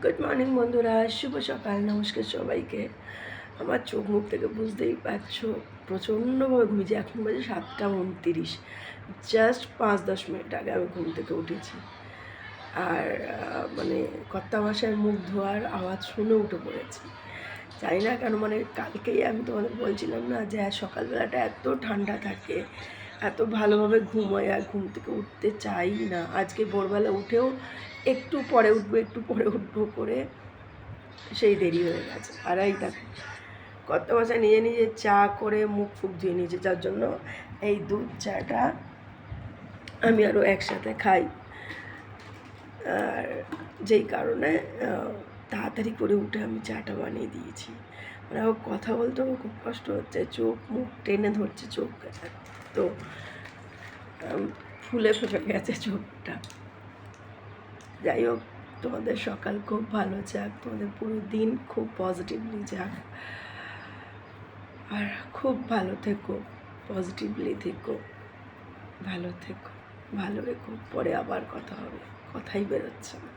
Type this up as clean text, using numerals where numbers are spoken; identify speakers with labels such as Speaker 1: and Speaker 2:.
Speaker 1: Good morning বন্ধুরা, শুভ সকাল। নমস্কার সবাইকে। আমার চোখ মুখ থেকে বুঝতেই পারছো প্রচণ্ডভাবে ঘুমিয়েছি। এখন বাজে 7টা 29। জাস্ট 5-10 মিনিট আগে আমি ঘুম থেকে উঠেছি। আর মানে কর্তামশাইয়ের মুখ ধোয়ার আওয়াজ শুনে উঠে পড়েছি। জানি না কেন, মানে কালকেই আমি তোমাদের বলছিলাম না যে সকালবেলাটা এত ঠান্ডা থাকে, এত ভালোভাবে ঘুমোয় আর ঘুম থেকে উঠতে চাই না। আজকে ভোরবেলা উঠেও একটু পরে উঠবো করে সেই দেরি হয়ে গেছে। আর এই দেখো কর্তামশাই নিজে নিজে চা করে মুখ ফুক ধুয়ে নিয়েছে, যার জন্য এই দুধ চাটা আমি আরও একসাথে খাই। আর যেই কারণে তাড়াতাড়ি করে উঠে আমি চাটা বানিয়ে দিয়েছি। মানে আমার কথা বলতেও খুব কষ্ট হচ্ছে, চোখ মুখ টেনে ধরছে, চোখ তো ফুলে ফেপে গেছে চোখটা। যাই হোক, তোমাদের সকাল খুব ভালো যাক, তোমাদের পুরো দিন খুব পজিটিভলি যাক, আর খুব ভালো থেকো, পজিটিভলি থেকো, ভালো থেকো, ভালো রেখো। পরে আবার কথা হবে, কথাই বেরোচ্ছে না।